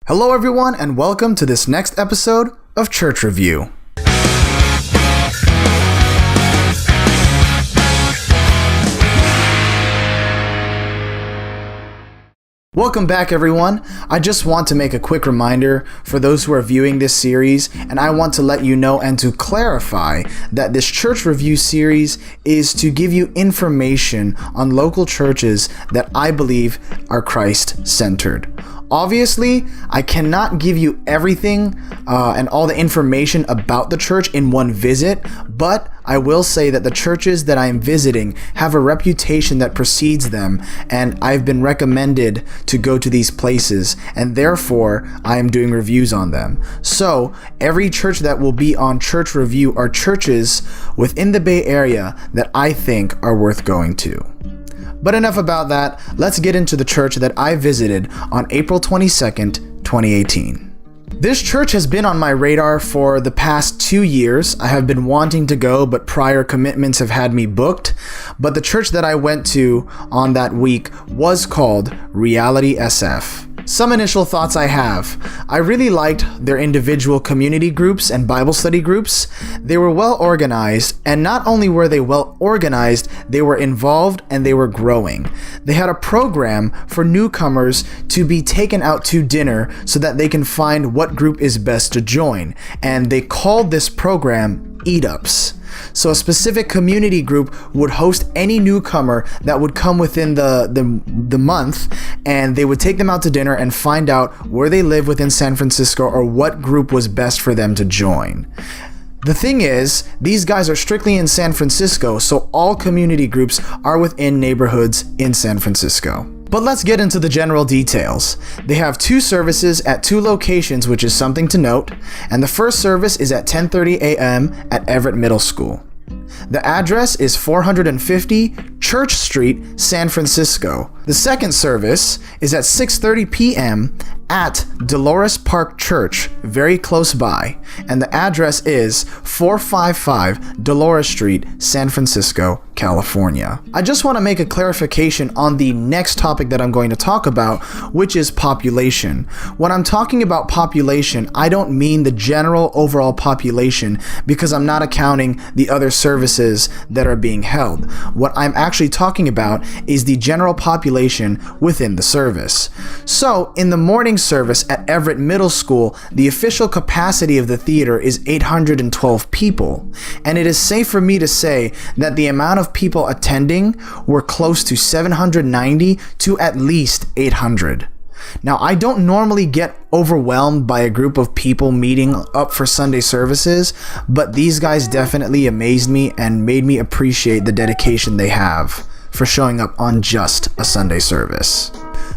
Hello everyone, and welcome to this next episode of Church Review. Welcome back everyone. I just want to make a quick reminder for those who are viewing this series, and I want to let you know and to clarify that this Church Review series is to give you information on local churches that I believe are Christ-centered. Obviously, I cannot give you everything and all the information about the church in one visit, but I will say that the churches that I am visiting have a reputation that precedes them, and I've been recommended to go to these places, and therefore I am doing reviews on them. So every church that will be on Church Review are churches within the Bay Area that I think are worth going to. But enough about that, let's get into the church that I visited on April 22nd, 2018. This church has been on my radar for the past 2 years. I have been wanting to go, but prior commitments have had me booked. But the church that I went to on that week was called Reality SF. Some initial thoughts I have. I really liked their individual community groups and Bible study groups. They were well organized, and not only were they well organized, they were involved and they were growing. They had a program for newcomers to be taken out to dinner so that they can find what group is best to join, and they called this program Eat-Ups. So a specific community group would host any newcomer that would come within the month, and they would take them out to dinner and find out where they live within San Francisco or what group was best for them to join. The thing is, these guys are strictly in San Francisco, so all community groups are within neighborhoods in San Francisco. But let's get into the general details. They have 2 services at 2 locations, which is something to note, and the first service is at 10:30 a.m. at Everett Middle School. The address is 450 Church Street, San Francisco. The second service is at 6:30 p.m. at Dolores Park Church, very close by, and the address is 455 Dolores Street, San Francisco, California. I just want to make a clarification on the next topic that I'm going to talk about, which is population. When I'm talking about population, I don't mean the general overall population, because I'm not accounting the other services that are being held. What I'm actually talking about is the general population within the service. So in the morning service at Everett Middle School, the official capacity of the theater is 812 people, and it is safe for me to say that the amount of people attending were close to 790 to at least 800. Now, I don't normally get overwhelmed by a group of people meeting up for Sunday services, but these guys definitely amazed me and made me appreciate the dedication they have for showing up on just a Sunday service.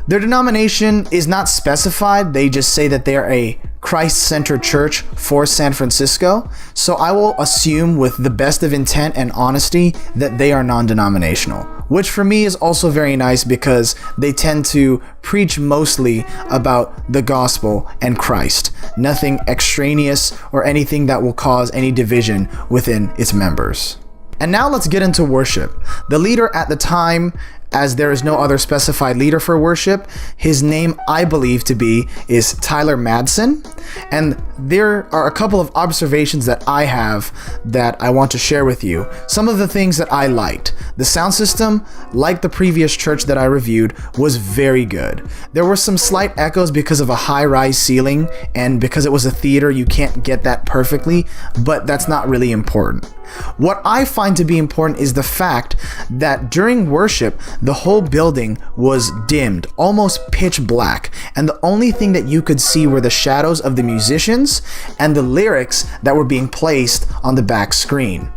Their denomination is not specified. They just say that they are a Christ-centered church for San Francisco. So I will assume with the best of intent and honesty that they are non-denominational, which for me is also very nice because they tend to preach mostly about the gospel and Christ, nothing extraneous or anything that will cause any division within its members. And now let's get into worship. The leader at the time, as there is no other specified leader for worship, his name I believe to be is Tyler Madsen. And there are a couple of observations that I have that I want to share with you. Some of the things that I liked. The sound system, like the previous church that I reviewed, was very good. There were some slight echoes because of a high-rise ceiling, and because it was a theater, you can't get that perfectly, but that's not really important. What I find to be important is the fact that during worship, the whole building was dimmed, almost pitch black, and the only thing that you could see were the shadows of the musicians and the lyrics that were being placed on the back screen.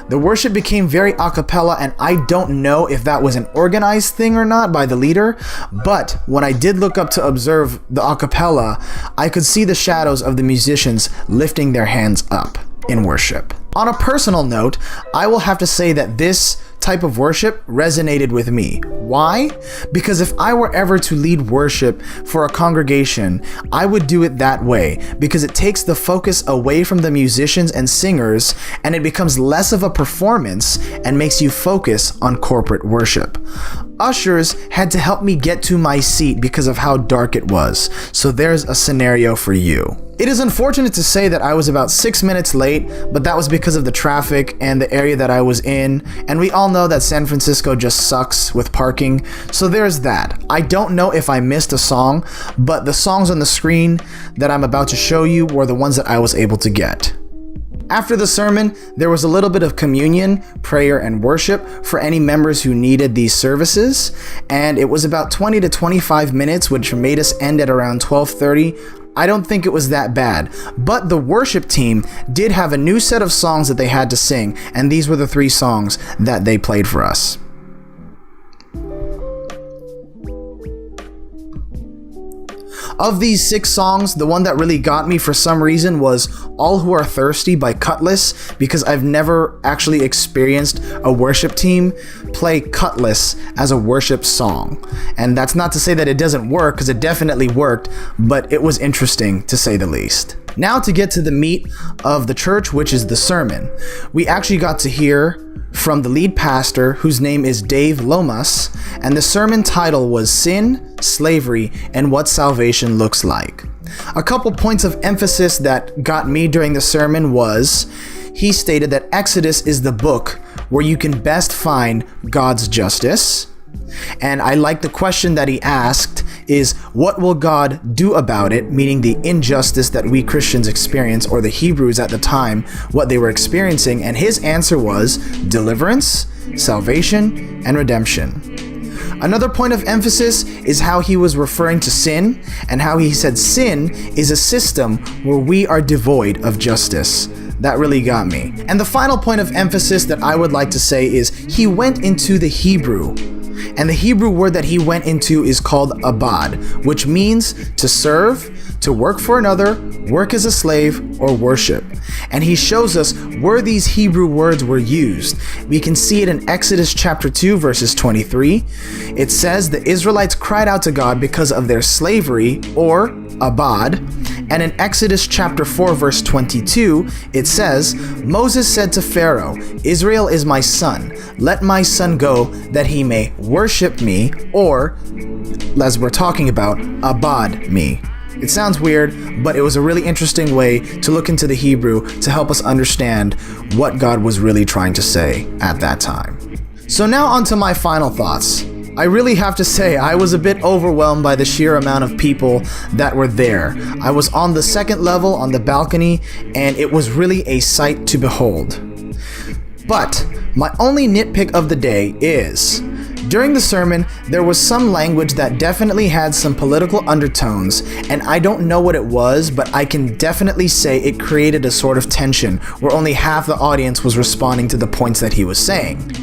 The worship became very a cappella, and I don't know if that was an organized thing or not by the leader, but when I did look up to observe the a cappella, I could see the shadows of the musicians lifting their hands up in worship. On a personal note, I will have to say that this type of worship resonated with me. Why? Because if I were ever to lead worship for a congregation, I would do it that way, because it takes the focus away from the musicians and singers, and it becomes less of a performance and makes you focus on corporate worship. Ushers had to help me get to my seat because of how dark it was. So there's a scenario for you. It is unfortunate to say that I was about 6 minutes late, but that was because of the traffic and the area that I was in, and we all know that San Francisco just sucks with parking, so there's that. I don't know if I missed a song, but the songs on the screen that I'm about to show you were the ones that I was able to get. After the sermon, there was a little bit of communion, prayer, and worship for any members who needed these services, and it was about 20 to 25 minutes, which made us end at around 12:30. I don't think it was that bad, but the worship team did have a new set of songs that they had to sing, and these were the 3 songs that they played for us. Of these 6 songs, the one that really got me for some reason was All Who Are Thirsty by Cutlass, because I've never actually experienced a worship team play Cutlass as a worship song. And that's not to say that it doesn't work, because it definitely worked, but it was interesting to say the least. Now to get to the meat of the church, which is the sermon. We actually got to hear from the lead pastor, whose name is Dave Lomas, and the sermon title was Sin, Slavery, and What Salvation Looks Like. A couple points of emphasis that got me during the sermon was, he stated that Exodus is the book where you can best find God's justice. And I like the question that he asked is, what will God do about it? Meaning the injustice that we Christians experience, or the Hebrews at the time, what they were experiencing. And his answer was deliverance, salvation, and redemption. Another point of emphasis is how he was referring to sin, and how he said sin is a system where we are devoid of justice. That really got me. And the final point of emphasis that I would like to say is he went into the Hebrew. And the Hebrew word that he went into is called abad, which means to serve, to work for another, work as a slave, or worship. And he shows us where these Hebrew words were used. We can see it in Exodus chapter 2, verses 23. It says the Israelites cried out to God because of their slavery, or abad. And in Exodus chapter 4, verse 22, it says, Moses said to Pharaoh, Israel is my son. Let my son go that he may worship me, or, as we're talking about, abad me. It sounds weird, but it was a really interesting way to look into the Hebrew to help us understand what God was really trying to say at that time. So now on to my final thoughts. I really have to say I was a bit overwhelmed by the sheer amount of people that were there. I was on the second level on the balcony, and it was really a sight to behold. But my only nitpick of the day is, during the sermon, there was some language that definitely had some political undertones, and I don't know what it was, but I can definitely say it created a sort of tension where only half the audience was responding to the points that he was saying.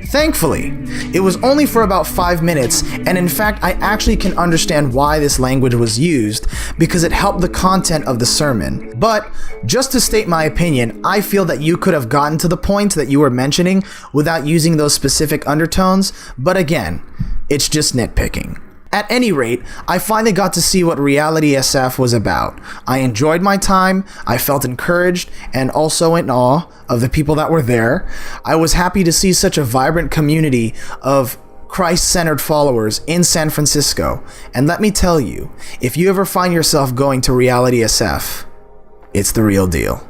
Thankfully, it was only for about 5 minutes, and in fact, I actually can understand why this language was used, because it helped the content of the sermon. But, just to state my opinion, I feel that you could have gotten to the points that you were mentioning without using those specific undertones, but again, it's just nitpicking. At any rate, I finally got to see what Reality SF was about. I enjoyed my time, I felt encouraged, and also in awe of the people that were there. I was happy to see such a vibrant community of Christ-centered followers in San Francisco. And let me tell you, if you ever find yourself going to Reality SF, it's the real deal.